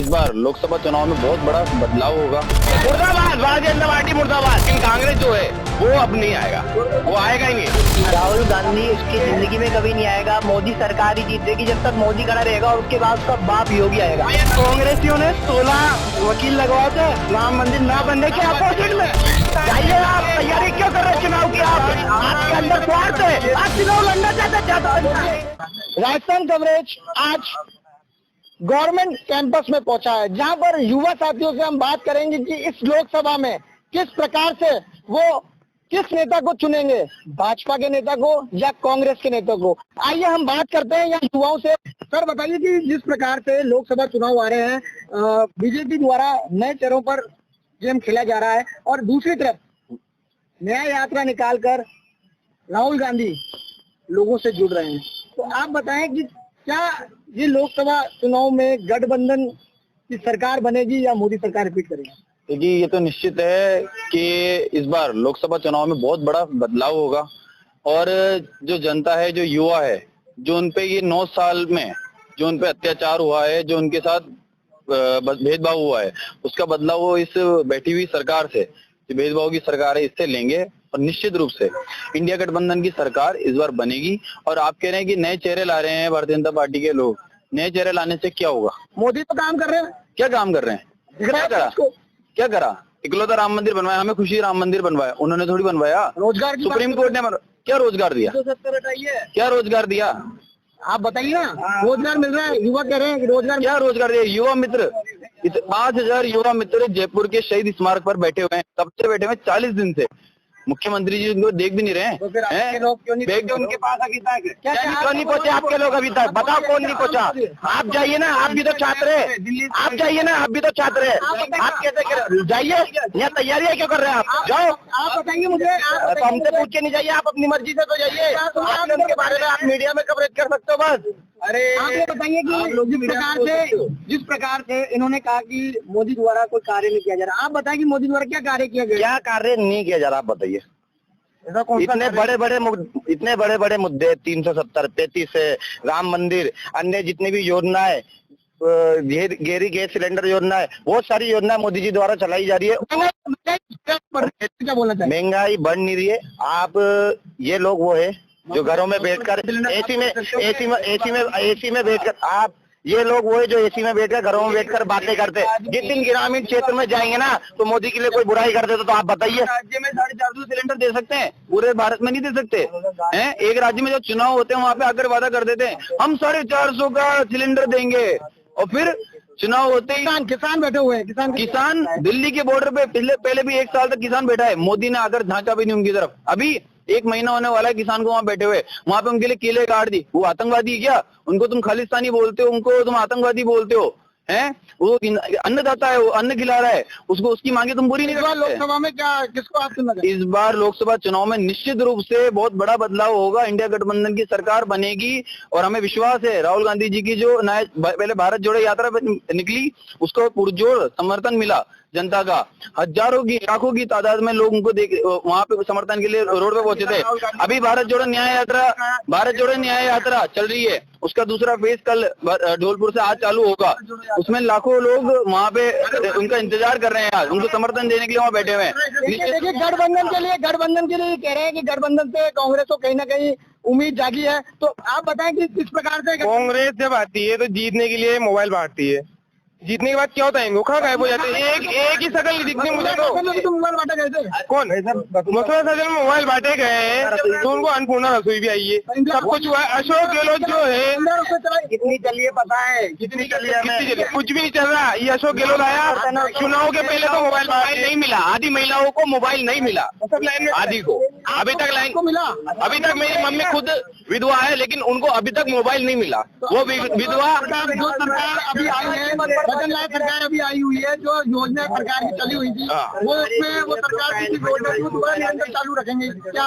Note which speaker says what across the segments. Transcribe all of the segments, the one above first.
Speaker 1: इस बार लोकसभा चुनाव में बहुत बड़ा बदलाव होगा।
Speaker 2: मुर्दाबाद भारतीय जनता पार्टी मुर्दाबाद। लेकिन कांग्रेस जो है वो अब नहीं आएगा, वो आएगा ही नहीं।
Speaker 3: राहुल गांधी उसकी जिंदगी में कभी नहीं आएगा। मोदी सरकार ही जीतेगी जब तक मोदी खड़ा रहेगा, और उसके बाद उसका बाप योगी आएगा।
Speaker 4: कांग्रेसियों ने 16 वकील लगवाए थे राम मंदिर न बनने के अपोजिट में।
Speaker 3: जाइए, आप तैयारी क्यों कर रहे हैं चुनाव की? आपके अंदर स्वार्थ है, आप चुनाव लड़ना चाहते।
Speaker 4: राजस्थान कवरेज आज गवर्नमेंट कैंपस में पहुंचा है, जहां पर युवा साथियों से हम बात करेंगे कि इस लोकसभा में किस प्रकार से वो किस नेता को चुनेंगे, भाजपा के नेता को या कांग्रेस के नेता को। आइए हम बात करते हैं यहाँ युवाओं से। सर बताइए कि जिस प्रकार से लोकसभा चुनाव आ रहे हैं, बीजेपी द्वारा नए चेहरों पर गेम खेला जा रहा है, और दूसरी तरफ न्याय यात्रा निकालकर राहुल गांधी लोगों से जुड़ रहे हैं, तो आप बताएं कि क्या ये लोकसभा चुनाव में गठबंधन की सरकार बनेगी या मोदी सरकार रिपीट करेगी?
Speaker 1: देखिए, ये तो निश्चित है कि इस बार लोकसभा चुनाव में बहुत बड़ा बदलाव होगा, और जो जनता है, जो युवा है, जो उनपे ये 9 साल में जो उनपे अत्याचार हुआ है, जो उनके साथ भेदभाव हुआ है, उसका बदलाव वो इस बैठी हुई सरकार से, जो भेदभाव की सरकार है, इससे लेंगे। और निश्चित रूप से इंडिया गठबंधन की सरकार इस बार बनेगी। और आप कह रहे हैं कि नए चेहरे ला रहे हैं भारतीय जनता पार्टी के लोग, नए चेहरे लाने से क्या होगा?
Speaker 4: मोदी तो काम कर रहे हैं।
Speaker 1: क्या काम कर रहे हैं? क्या करा? इकलौता राम मंदिर बनवाया, हमें खुशी राम मंदिर बनवाया, उन्होंने थोड़ी बनवाया।
Speaker 4: रोजगार
Speaker 1: सुप्रीम कोर्ट ने क्या रोजगार दिया? क्या रोजगार दिया?
Speaker 4: आप बताइए ना। रोजगार मिल रहा है, युवा कह रहे हैं कि रोजगार।
Speaker 1: क्या रोजगार दिया? युवा मित्र 5000 युवा मित्र जयपुर के शहीद स्मारक पर बैठे हुए हैं, कब से बैठे हुए? 40 दिन से। मुख्यमंत्री जी उनको देख भी नहीं रहे हैं।
Speaker 4: तो फिर आपके लोग क्यों नहीं
Speaker 1: बैग उनके पास अभी तक
Speaker 4: क्या
Speaker 2: क्यों नहीं पहुंचे आपके लोग अभी तक? बताओ कौन नहीं पहुंचा? आप जाइए ना, आप भी तो छात्र है। आप जाइए ना, आप भी तो छात्र है। आप कैसे जाइए? यहाँ तैयारियां क्यों कर रहे हैं आप? जाओ,
Speaker 4: आप बताइए मुझे।
Speaker 2: तो हमसे पूछ के नहीं जाइए, आप अपनी मर्जी से तो जाइए। आपने उनके बारे में आप मीडिया में कवरेज कर सकते हो बस।
Speaker 4: अरे आप ये बताइए कि जिस प्रकार से इन्होंने कहा कि मोदी द्वारा कोई कार्य नहीं किया जा रहा, आप बताएं कि मोदी द्वारा क्या कार्य किया गया?
Speaker 2: क्या कार्य नहीं किया जा रहा, आप बताइए। इतने बड़े बड़े मुद्दे 370, 35 राम मंदिर, अन्य जितनी भी योजनाएं, गैस सिलेंडर योजना है, बहुत सारी योजना मोदी जी द्वारा चलाई जा रही है।
Speaker 4: क्या बोलना चाहिए?
Speaker 2: महंगाई बढ़ नहीं रही है। आप ये लोग वो है जो घरों में बैठकर एसी में बैठकर, आप ये लोग वो है जो एसी में बैठकर घरों में बैठकर बातें करते हैं। जिस दिन ग्रामीण क्षेत्र में जाएंगे ना, तो मोदी के लिए कोई बुराई कर देते तो आप बताइए।
Speaker 1: राज्य में 450 सिलेंडर दे सकते हैं, पूरे भारत में नहीं दे सकते हैं। एक राज्य में जो चुनाव होते हैं वहाँ पे आकर वादा कर देते हैं हम 450 का सिलेंडर देंगे, और फिर चुनाव होते ही
Speaker 4: किसान बैठे हुए हैं।
Speaker 1: किसान दिल्ली के बॉर्डर पे पहले भी 1 साल तक किसान बैठा है, मोदी ने आकर झांका भी नहीं उनकी तरफ। अभी 1 महीना होने वाला है किसान को वहाँ बैठे हुए, वहाँ पे उनके लिए केले काट दी। वो आतंकवादी है क्या? उनको तुम खालिस्तानी बोलते हो, उनको तुम आतंकवादी बोलते हो हैं? वो अन्नदाता है, वो अन्न खिला रहा है, उसको उसकी मांगे तुम पूरी नहीं कर सकते।
Speaker 4: लोकसभा में क्या किसको आप चुनना?
Speaker 1: इस बार लोकसभा चुनाव में निश्चित रूप से बहुत बड़ा बदलाव होगा, इंडिया गठबंधन की सरकार बनेगी। और हमें विश्वास है राहुल गांधी जी की जो पहले भारत जोड़ो यात्रा निकली, उसको पुरजोर समर्थन मिला जनता का। हजारों की लाखों की तादाद में लोग उनको देख वहाँ पे समर्थन के लिए रोड पे पहुंचे थे। अभी भारत जोड़ो न्याय यात्रा चल रही है, उसका दूसरा फेज कल ढोलपुर से आज चालू होगा। उसमें लाखों लोग वहाँ पे उनका इंतजार कर रहे हैं, आज उनको समर्थन देने के लिए वहाँ बैठे हुए हैं।
Speaker 4: देखिए गठबंधन के लिए कह रहे हैं कि गठबंधन से कांग्रेस को कहीं ना कहीं उम्मीद जागी है, तो आप बताएं कि किस प्रकार से
Speaker 5: कांग्रेस जब आती है तो जीतने के लिए मोबाइल बांटती है, जीतने के बाद क्या होता है, वो कहाँ गायब हो जाते हैं। एक ही शकल नहीं दिखती मुझे तो।
Speaker 4: मोबाइल बांटा कैसे?
Speaker 5: कौन मथुरा सदन में मोबाइल बांटे गए हैं, तो उनको अन्नपूर्णा रसोई भी आई है, सब कुछ हुआ है। अशोक गहलोत जो है,
Speaker 4: कितनी चली है पता है? कितनी चली है?
Speaker 5: कुछ भी नहीं चल रहा। ये अशोक गहलोत आया, चुनाव के पहले तो मोबाइल
Speaker 1: नहीं मिला, आधी महिलाओं को मोबाइल नहीं मिला, आधी को अभी तक लाइन को मिला। अभी तक मेरी मम्मी खुद विधवा है, लेकिन उनको अभी तक मोबाइल नहीं मिला। वो विधवा
Speaker 4: जो सरकार अभी आई है, बदल लाल सरकार अभी आई हुई है, जो योजना सरकार की चली हुई थी, वो उसमें वो सरकार की योजना को दोबारा निरंतर चालू रखेंगे क्या?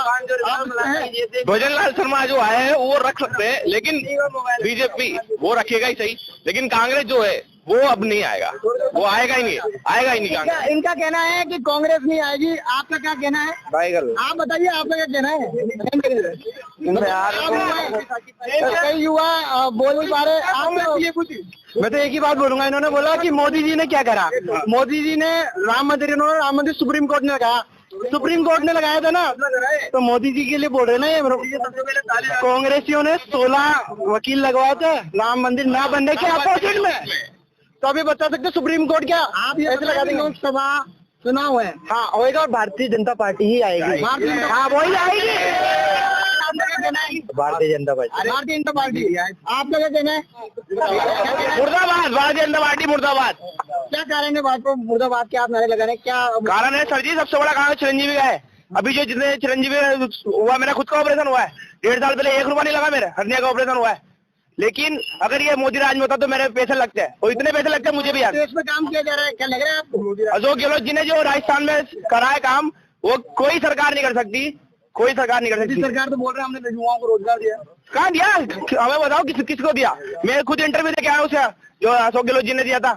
Speaker 1: भजन लाल शर्मा जो आए हैं वो रख सकते हैं, लेकिन बीजेपी वो रखेगा ही सही, लेकिन कांग्रेस जो है वो अब नहीं आएगा, वो आएगा ही नहीं कांग्रेस।
Speaker 4: इनका कहना है कि कांग्रेस नहीं आएगी, आपका क्या कहना है?
Speaker 1: भाई
Speaker 4: आप बताइए, आपका क्या कहना है? कई युवा बोल नहीं पा रहे।
Speaker 5: मैं तो एक ही बात बोलूंगा, इन्होंने बोला कि मोदी जी ने क्या करा। मोदी जी ने राम मंदिर सुप्रीम कोर्ट ने लगाया, सुप्रीम कोर्ट ने लगाया था ना, तो मोदी जी के लिए बोल रहे ना ये। कांग्रेसियों ने 16 वकील लगवाए थे राम मंदिर न बनने के अपोजिट में, तो अभी बता सकते सुप्रीम कोर्ट क्या
Speaker 4: आप ये लगा देंगे लोकसभा चुनाव है,
Speaker 5: हाँ होएगा और भारतीय जनता पार्टी ही आएगी। हाँ वही आएगी, भारतीय जनता पार्टी।
Speaker 4: भारतीय जनता पार्टी। आपका क्या कहना है?
Speaker 5: मुर्दाबाद, भारतीय जनता पार्टी मुर्दाबाद।
Speaker 4: क्या कारण है भाजपा मुर्दाबाद के आप नारे लगा रहे हैं? क्या
Speaker 5: कारण है सर जी, सबसे बड़ा कारण चिरंजीवी का है। अभी जो जितने चिरंजीवी हुआ, मेरा खुद का ऑपरेशन हुआ है 1.5 साल पहले, 1 रुपया नहीं लगा, मेरा हर्निया का ऑपरेशन हुआ है। लेकिन अगर ये मोदी राज में होता तो मेरे पैसे लगते हैं, और इतने पैसे लगते हैं मुझे भी यार।
Speaker 4: देश में काम किया जा रहा है, क्या लग रहा है आपको?
Speaker 5: अशोक गहलोत जी ने जो राजस्थान में करा है काम, वो कोई सरकार नहीं कर सकती, कोई सरकार नहीं कर सकती।
Speaker 4: सरकार तो बोल रहे हैं हमने युवाओं को रोजगार दिया।
Speaker 5: कहाँ दिया? हमें बताओ किसको दिया? मैं खुद इंटरव्यू दे के आया उसे, जो अशोक गहलोत जी ने दिया था,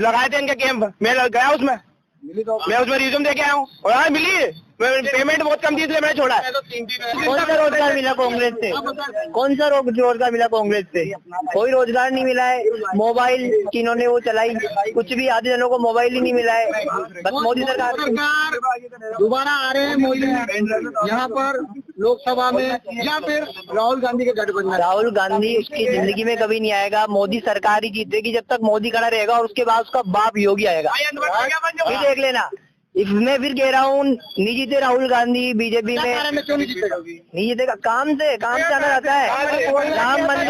Speaker 5: लगाए थे इनके कैंप, मैं गया उसमें, मैं उसमें रिज्यूम दे के आया हूँ, और हाँ मिली, पेमेंट बहुत कम थी इसलिए मैंने छोड़ा है।
Speaker 2: कौन सा रोजगार मिला कांग्रेस से? कौन सा रोजगार मिला कांग्रेस से? कोई रोजगार नहीं मिला है। मोबाइल इन्होंने वो चलाई, कुछ भी आधे जनों को मोबाइल ही नहीं मिला है। बस मोदी सरकार
Speaker 4: दोबारा आ रहे हैं मोदी यहाँ पर लोकसभा में, या फिर राहुल गांधी के गठबंधन?
Speaker 2: राहुल गांधी उसकी जिंदगी में कभी नहीं आएगा। मोदी सरकार ही जीतेगी जब तक मोदी खड़ा रहेगा, और उसके बाद उसका बाप योगी आएगा। ये देख लेना। मैं फिर कह रहा हूँ, नहीं जीते राहुल गांधी बीजेपी में।
Speaker 4: क्यों नहीं जीतेगा?
Speaker 2: नहीं जीतेगा, काम से आना जाता है। राम मंदिर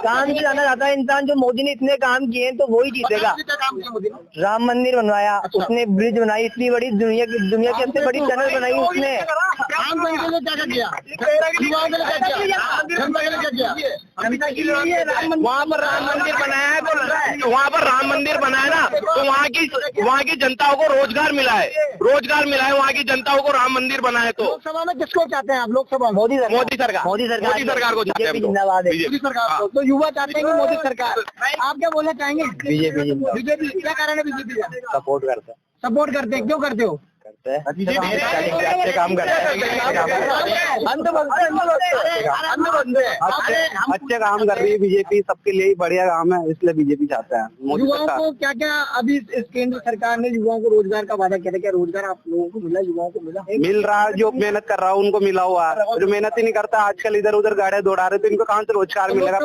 Speaker 2: काम से आना जाता है इंसान। जो मोदी ने इतने काम किए हैं तो वही जीतेगा। राम मंदिर बनवाया उसने, ब्रिज बनाई, इतनी बड़ी दुनिया की सबसे बड़ी टनल बनाई उसने।
Speaker 4: आम जनता के लिए क्या किया? युवाओं के लिए क्या किया? जनता के लिए क्या किया?
Speaker 5: वहाँ पर राम मंदिर बनाया है, तो वहाँ पर राम मंदिर बनाया ना, तो वहाँ की जनताओं को रोजगार मिला है, वहाँ की जनताओं को राम मंदिर बना है। तो
Speaker 4: लोकसभा में किसको चाहते हैं आप? लोकसभा
Speaker 2: मोदी सरकार
Speaker 5: मोदी सरकार को चाहते हैं हम तो।
Speaker 2: जिंदाबाद है।
Speaker 4: मोदी सरकार को तो युवा चाहते हैं कि मोदी सरकार। आप क्या बोलना चाहेंगे? बीजेपी क्या कारण है? बीजेपी का
Speaker 2: सपोर्ट
Speaker 4: करते हैं, क्यों करते हो?
Speaker 2: अच्छे काम करते हैं,
Speaker 5: अच्छे काम कर रही है बीजेपी, सबके लिए बढ़िया काम है, इसलिए बीजेपी चाहता है।
Speaker 4: युवाओं को क्या क्या अभी इस केंद्र सरकार ने युवाओं को रोजगार का वादा किया था, क्या रोजगार आप लोगों को मिला? युवाओं को मिल रहा है?
Speaker 5: जो मेहनत कर रहा है उनको मिला हुआ है, जो मेहनत ही नहीं करता आजकल इधर उधर गाड़ियां दौड़ा रहे, तो इनको कहाँ से रोजगार मिलेगा?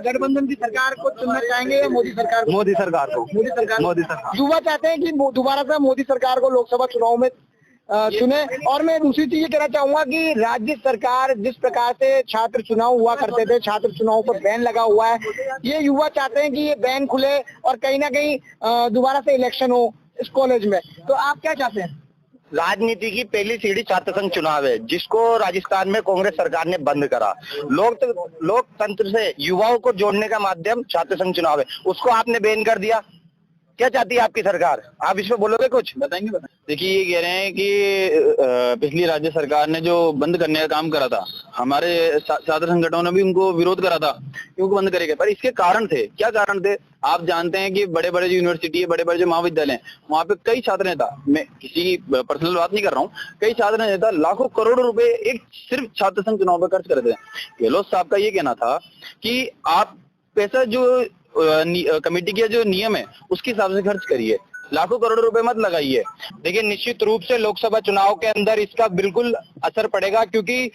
Speaker 4: गठबंधन की सरकार को चुनना चाहेंगे या मोदी सरकार को?
Speaker 5: मोदी सरकार को।
Speaker 4: युवा चाहते हैं कि दोबारा से मोदी सरकार को लोकसभा चुनाव में चुने। और मैं दूसरी चीज ये कहना चाहूंगा कि राज्य सरकार जिस प्रकार से छात्र चुनाव हुआ करते थे, छात्र चुनाव पर बैन लगा हुआ है, ये युवा चाहते हैं कि ये बैन खुले और कहीं ना कहीं दोबारा से इलेक्शन हो इस कॉलेज में। तो आप क्या चाहते हैं?
Speaker 2: राजनीति की पहली सीढ़ी छात्र संघ चुनाव है, जिसको राजस्थान में कांग्रेस सरकार ने बंद करा। लोकतंत्र से युवाओं को जोड़ने का माध्यम छात्र संघ चुनाव है, उसको आपने बैन कर दिया। क्या चाहती है आपकी सरकार? आप इस पे बोलोगे कुछ?
Speaker 1: बताएंगे। देखिए, ये कह रहे हैं कि पिछली राज्य सरकार ने जो बंद करने का काम करा था, हमारे छात्र संगठनों ने भी उनको विरोध करा था कि उनको बंद करेंगे, पर इसके कारण थे। क्या कारण थे? आप जानते हैं कि बड़े बड़े जो यूनिवर्सिटी है, बड़े बड़े जो महाविद्यालय हैं, वहाँ पे कई छात्र नेता, मैं किसी की पर्सनल बात नहीं कर रहा हूँ, कई छात्र नेता लाखों करोड़ों रुपए एक सिर्फ छात्र संघ चुनाव पर खर्च कर देते हैं। गहलोत साहब का ये कहना था कि आप पैसा जो कमेटी के जो नियम है उसके हिसाब से खर्च करिए, लाखों करोड़ रुपए मत लगाइए।
Speaker 2: देखिए, निश्चित रूप से लोकसभा चुनाव के अंदर इसका बिल्कुल असर पड़ेगा, क्योंकि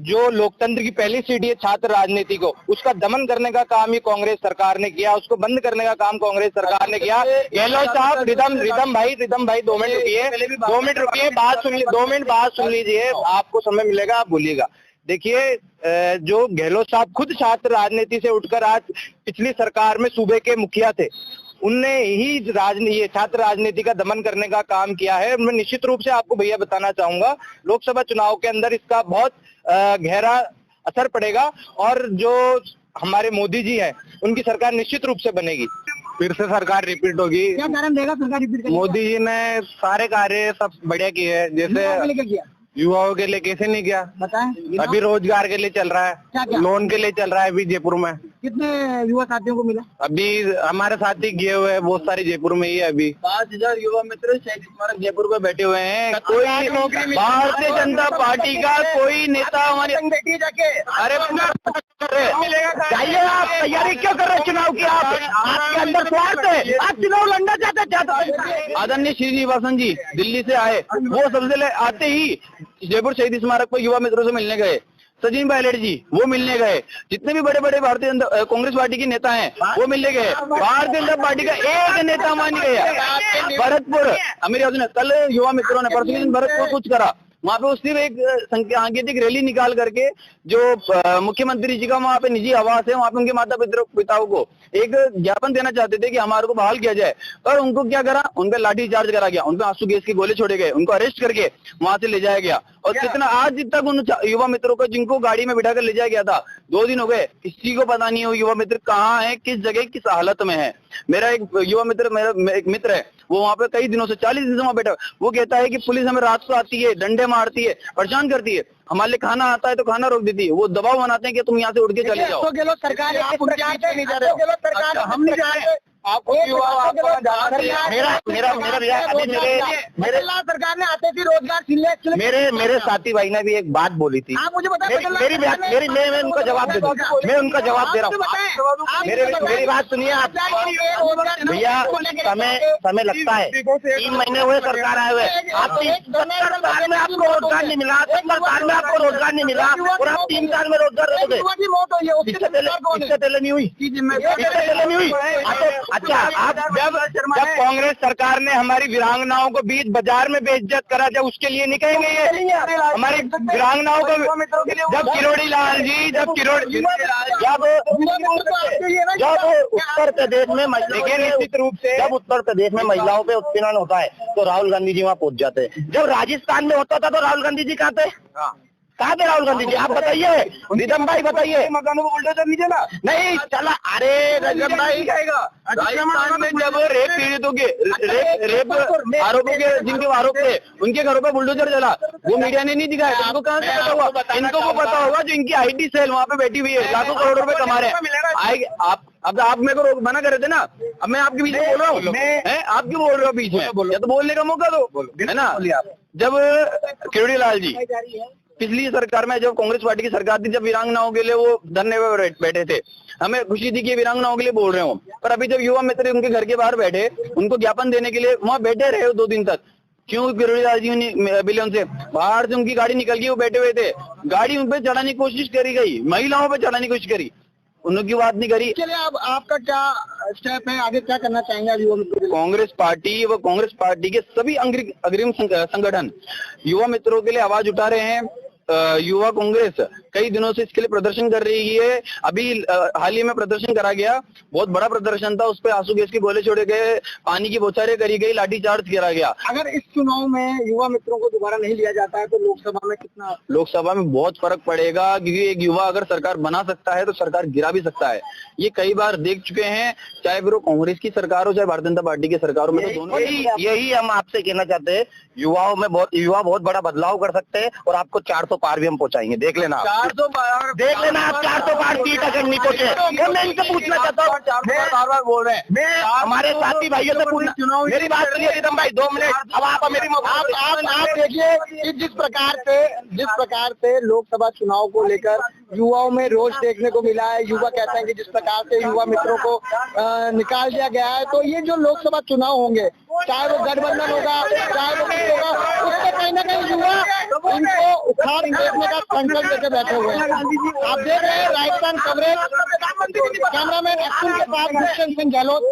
Speaker 2: जो लोकतंत्र की पहली सीढ़ी है छात्र राजनीति को, उसका दमन करने का काम ही कांग्रेस सरकार ने किया, उसको बंद करने का काम कांग्रेस सरकार ने किया। गहलोत साहब, रिदम भाई 2 मिनट रुकिए, बात सुन लीजिए, 2 मिनट बात सुन लीजिए, आपको समय मिलेगा, आप बोलिएगा। देखिए, जो गहलोत साहब खुद छात्र राजनीति से उठकर आज पिछली सरकार में सूबे के मुखिया थे, उनने ही छात्र राजनीति का दमन करने का काम किया है। मैं निश्चित रूप से आपको भैया बताना चाहूंगा, लोकसभा चुनाव के अंदर इसका बहुत गहरा असर पड़ेगा, और जो हमारे मोदी जी हैं, उनकी सरकार निश्चित रूप से बनेगी।
Speaker 5: फिर से सरकार रिपीट होगी।
Speaker 4: क्या कारण रहेगा सरकार रिपीट?
Speaker 5: मोदी जी ने सारे कार्य सब बढ़िया किए हैं, जैसे
Speaker 2: युवाओं के लिए कैसे नहीं किया?
Speaker 4: बताएं।
Speaker 2: अभी रोजगार के लिए चल रहा
Speaker 4: क्या
Speaker 2: है,
Speaker 4: क्या?
Speaker 2: लोन के लिए चल रहा है अभी जयपुर में।
Speaker 4: कितने युवा साथियों को मिला?
Speaker 2: अभी हमारे साथी गए हुए हैं बहुत सारे जयपुर में ही है अभी।
Speaker 1: 5000 युवा मित्र शहीद स्मारक जयपुर में बैठे हुए हैं। कोई भारतीय जनता पार्टी का कोई नेता हमारे अरे
Speaker 3: जाइए, आप तैयारी क्यों कर रहे हैं चुनाव की? आपके अंदर स्वार्थ है, आप चुनाव लड़ना चाहते हैं।
Speaker 1: आदरणीय श्रीनिवासन जी दिल्ली से आए, वो सबसे पहले आते ही जयपुर शहीद स्मारक पर युवा मित्रों से मिलने गए। सचिन पायलट जी वो मिलने गए। जितने भी बड़े बड़े भारतीय कांग्रेस पार्टी के नेता हैं वो मिलने गए। भारतीय जनता पार्टी का एक नेता मान गया। भरतपुर अमीर कल युवा मित्रों ने परसों दिन भरतपुर कुछ करा, वहाँ पे सिर्फ एक सांकेतिक रैली निकाल करके जो मुख्यमंत्री जी का वहाँ पे निजी आवास है, वहाँ पे उनके माता पिताओं को एक ज्ञापन देना चाहते थे कि हमारे को बहाल किया जाए, पर उनको क्या करा, उन पे लाठी चार्ज करा गया, उन पे आंसू गैस के गोले छोड़े गए, उनको अरेस्ट करके वहां से ले जाया गया। और कितना आज तक उन युवा मित्रों को जिनको गाड़ी में बिठाकर ले जाया गया था 2 दिन हो गए, किसी को पता नहीं है वो युवा मित्र कहाँ है, किस जगह किस हालत में है। मेरा एक युवा मित्र, मेरा एक मित्र है, वो वहाँ पे कई दिनों से 40 दिन से वहाँ बैठा, वो कहता है कि पुलिस हमें रात को आती है, डंडे मारती है, परेशान करती है, हमारे लिए खाना आता है तो खाना रोक देती है, वो दबाव बनाते हैं कि तुम यहाँ से उठ के चले जाओ।
Speaker 4: गहलोत सरकार नहीं जा रहे, हम नहीं जा रहे।
Speaker 2: मेरा भैया अभी
Speaker 4: मेरे सरकार ने आते थी रोजगार छीनने।
Speaker 2: मेरे साथी भाई ने भी एक बात बोली थी।
Speaker 4: आप मुझे बताएं,
Speaker 2: मैं उनका जवाब दे दूं, मैं उनका जवाब दे रहा हूँ। मेरी बात सुनिए आप भैया, समय लगता है, 3 महीने हुए सरकार आए हुए, आप 70 साल में आपको रोजगार नहीं मिला, 70 साल में आपको रोजगार नहीं मिला और आप 3 साल में रोजगार रहोगे। इससे पहले नहीं हुई। अच्छा, आप जब कांग्रेस सरकार ने हमारी वीरांगनाओं को बीच बाजार में बेइज्जत करा, जब उसके लिए नहीं कहेंगे ये हमारी वीरांगनाओं को, जब किरोड़ी लाल जी जब उत्तर प्रदेश में निश्चित रूप से जब उत्तर प्रदेश में महिलाओं पे उत्पीड़न होता है तो राहुल गांधी जी वहाँ पहुंच जाते हैं। जब राजस्थान में होता था तो राहुल गांधी जी कहाँ थे? कहाँ थे राहुल गांधी जी? आप बताइए, रिदम भाई बताइए।
Speaker 1: मकानों को बुलडोजर नहीं चला,
Speaker 2: नहीं चला। अरे रिदम भाई,
Speaker 1: राजस्थान में जब रेप पीड़ितों के रेप आरोपों के जिनके आरोप थे उनके घरों पर बुलडोजर चला, वो मीडिया ने नहीं दिखाया। इनको कहाँ से पता हुआ? इनको वो पता होगा जो इनकी आईटी सेल वहाँ पे बैठी हुई है, लाखों करोड़ रुपए कमा रहे हैं। आप मेरे को मना कर रहे थे ना, अब मैं आपके बीच में बोल रहा हूँ, आप क्यों बोल रहे हो बीच में? या तो बोलने का मौका दो, है ना। जब किरोड़ी लाल जी पिछली सरकार में, जब कांग्रेस पार्टी की सरकार थी, जब वीरांगनाओं के लिए वो धरने पे बैठे थे, हमें खुशी थी कि वीरांगनाओं के लिए बोल रहे हो, पर अभी जब युवा मित्र उनके घर के बाहर बैठे, उनको ज्ञापन देने के लिए वहां बैठे रहे 2 दिन तक, क्यों? किरोड़ी लाल जी ने बिलियन से बाहर से उनकी गाड़ी निकल गई, वो बैठे हुए थे, गाड़ी उन पे चढ़ाने की कोशिश करी गई, महिलाओं पे चढ़ाने की कोशिश करी, उनकी बात नहीं करी।
Speaker 4: इसके लिए अब आपका क्या स्टेप है, आगे क्या करना चाहेंगे आप युवा मित्रों?
Speaker 1: कांग्रेस पार्टी व कांग्रेस पार्टी के सभी अग्रिम संगठन युवा मित्रों के लिए आवाज उठा रहे हैं। युवा कांग्रेस कई दिनों से इसके लिए प्रदर्शन कर रही है। अभी हाल ही में प्रदर्शन करा गया, बहुत बड़ा प्रदर्शन था, उस पर आंसू गैस के गोले छोड़े गए, पानी की बौछारें करी गई, लाठीचार्ज किया गया।
Speaker 4: अगर इस चुनाव में युवा मित्रों को दोबारा नहीं लिया जाता है तो लोकसभा में कितना?
Speaker 1: लोकसभा में बहुत फर्क पड़ेगा, क्योंकि एक युवा अगर सरकार बना सकता है तो सरकार गिरा भी सकता है। ये कई बार देख चुके हैं, चाहे फिर वो कांग्रेस की सरकार हो चाहे भारतीय जनता पार्टी की सरकार हो, में तो दोनों।
Speaker 2: यही हम आपसे कहना चाहते हैं, युवा बहुत बड़ा बदलाव कर सकते हैं और आपको 400 पार भी हम पहुंचाएंगे, देख लेना।
Speaker 1: 400 पार,
Speaker 2: देख लेना आप, 400 पार सीट अगर नहीं पहुंचे। मैं इनसे पूछना चाहता हूँ,
Speaker 1: 400 बार बोल रहे हैं,
Speaker 2: मैं हमारे साथी भाइयों से पूछना, मेरी बात सुनिए रिदम भाई, 2 मिनट। अब आप मेरी
Speaker 4: आप देखिए कि जिस प्रकार से लोकसभा चुनाव को लेकर युवाओं में रोष देखने को मिला है, युवा कहते हैं कि जिस प्रकार से युवा मित्रों को निकाल दिया गया है, तो ये जो लोकसभा चुनाव होंगे, चाहे वो गठबंधन होगा चाहे वो कुछ होगा, उससे कहीं ना कहीं युवा इनको उखाड़ फेंकने का संकल्प लेकर बैठे हुए हैं। आप देख रहे हैं राजस्थान कवरेज, कैमरामैन अक्षुल के साथ दुष्यंत सिंह गहलोत।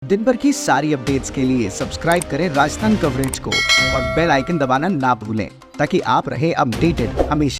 Speaker 6: दिन भर की सारी अपडेट्स के लिए सब्सक्राइब करें राजस्थान कवरेज को और बेल आइकन दबाना ना भूलें, ताकि आप रहे अपडेटेड हमेशा।